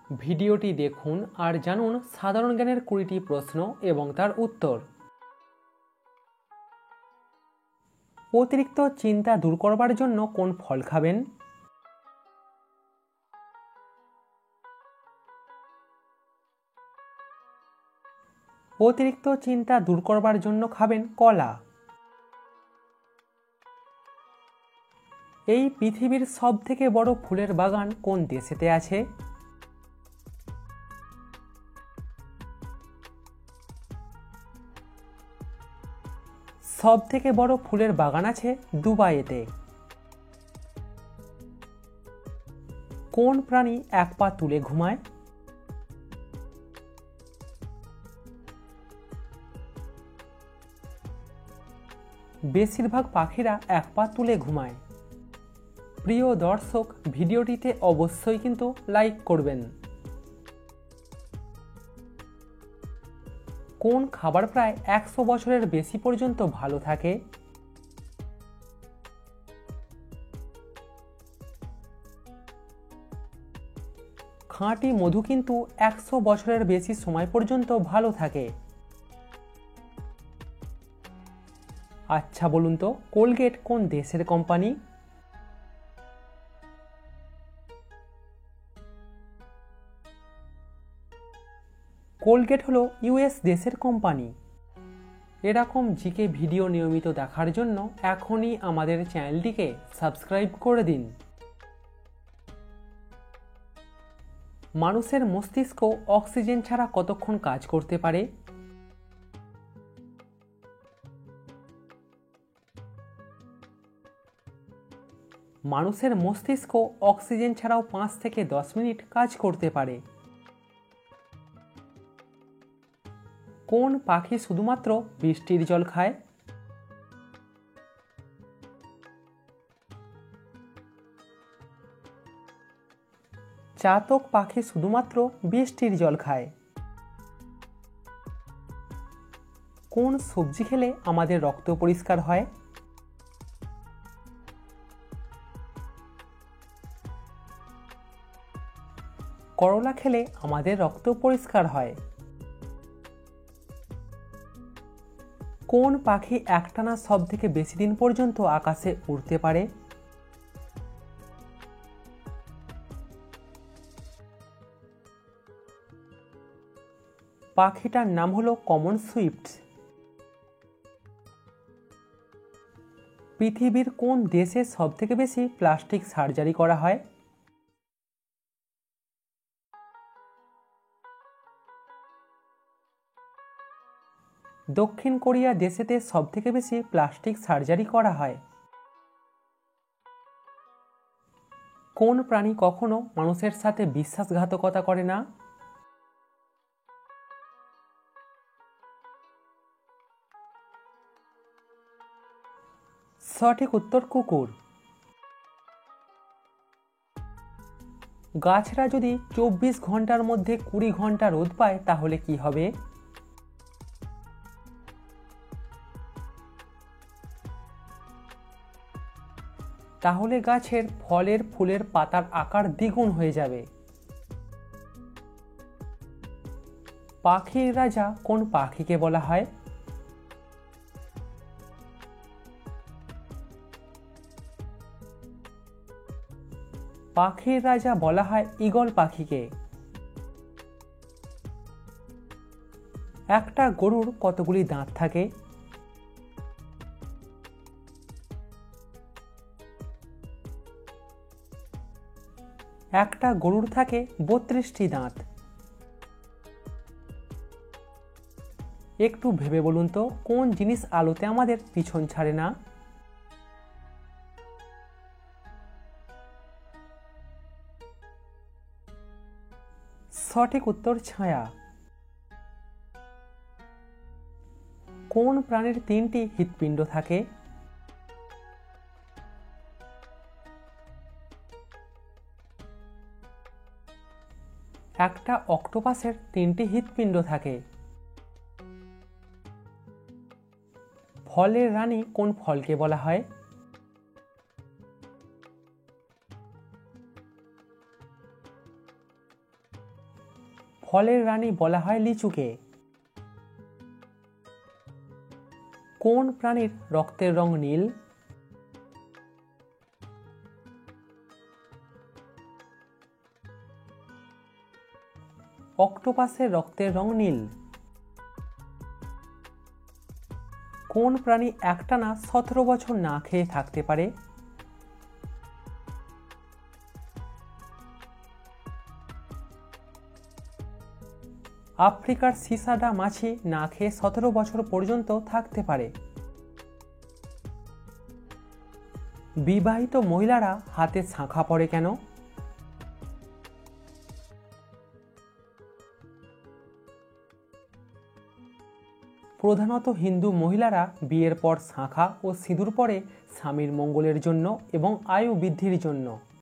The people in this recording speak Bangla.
ভিডিওটি দেখুন আর জানুন সাধারণ জ্ঞানের 20টি প্রশ্ন এবং তার উত্তর। অতিরিক্ত চিন্তা দূর করবার জন্য কোন ফল খাবেন? অতিরিক্ত চিন্তা দূর করবার জন্য খাবেন কলা। এই পৃথিবীর সবথেকে বড় ফুলের বাগান কোন দেশেতে আছে? সবথেকে বড় ফুলের বাগান আছে দুবাইতে। কোন প্রাণী এক পা তুলে ঘুমায়? বেশিরভাগ পাখিরা এক পা তুলে ঘুমায়। প্রিয় দর্শক, ভিডিওটিতে অবশ্যই কিন্তু লাইক করবেন। কোন খাবার প্রায় 100 বছরের বেশি পর্যন্ত ভালো থাকে? খাঁটি মধু কিন্তু 100 বছরের বেশি সময় পর্যন্ত ভালো থাকে। আচ্ছা বলুন তো, কোলগেট কোন দেশের কোম্পানি? কোলগেট হলো ইউএস দেশের কোম্পানি। এরকম জিকে ভিডিও নিয়মিত দেখার জন্য এখনই আমাদের চ্যানেলটিকে সাবস্ক্রাইব করে দিন। মানুষের মস্তিষ্ক অক্সিজেন ছাড়া কতক্ষণ কাজ করতে পারে? মানুষের মস্তিষ্ক অক্সিজেন ছাড়াও 5 থেকে 10 মিনিট কাজ করতে পারে। কোন পাখি শুধুমাত্র বৃষ্টির জল খায়? চাতক পাখি শুধুমাত্র বৃষ্টির জল খায়। কোন সবজি খেলে আমাদের রক্ত পরিষ্কার হয়? করলা খেলে আমাদের রক্ত পরিষ্কার হয়। কোন পাখি একটানা সবথেকে বেশি দিন পর্যন্ত আকাশে উড়তে পারে? পাখিটার নাম হলো কমন সুইফট। পৃথিবীর কোন দেশে সবথেকে বেশি প্লাস্টিক সার্জারি করা হয়? দক্ষিণ কোরিয়া দেশেতে সবথেকে বেশি প্লাস্টিক সার্জারি করা হয়। কোন প্রাণী কখনো মানুষের সাথে বিশ্বাসঘাতকতা করে না? সঠিক উত্তর কুকুর। গাছরা যদি 24 ঘন্টার মধ্যে 20 ঘন্টা রোদ পায় তাহলে কি হবে? তাহলে গাছের ফলের ফুলের পাতার আকার দ্বিগুণ হয়ে যাবে। পাখির রাজা কোন পাখিকে বলা হয়? পাখির রাজা বলা হয় ঈগল পাখিকে। একটা গরুর কতগুলি দাঁত থাকে? একটা গরুর থাকে 32টি দাঁত। একটু ভেবে বলুন তো, কোন জিনিস আলোতে আমাদের পিছন ছাড়ে না? সঠিক উত্তর ছায়া। কোন প্রাণীর 3টি হৃৎপিণ্ড থাকে? একটা অক্টোপাসের 3টি হৃৎপিণ্ড থাকে। ফলের রানী কোন ফলকে বলা হয়? ফলের রানী বলা হয় লিচুকে। কোন প্রাণীর রক্তের রং নীল? অক্টোপাসের রক্তের রং নীল। কোন প্রাণী একটানা 17 বছর না খেয়ে থাকতে পারে? আফ্রিকার সিসাডা মাছি না খেয়ে 17 বছর পর্যন্ত থাকতে পারে। বিবাহিত মহিলারা হাতে শাঁখা পরে কেন? প্রধানত হিন্দু মহিলারা বিয়ের পর শাঁখা ও সিঁদুর পরে স্বামীর মঙ্গলের জন্য এবং আয়ু বৃদ্ধির জন্য।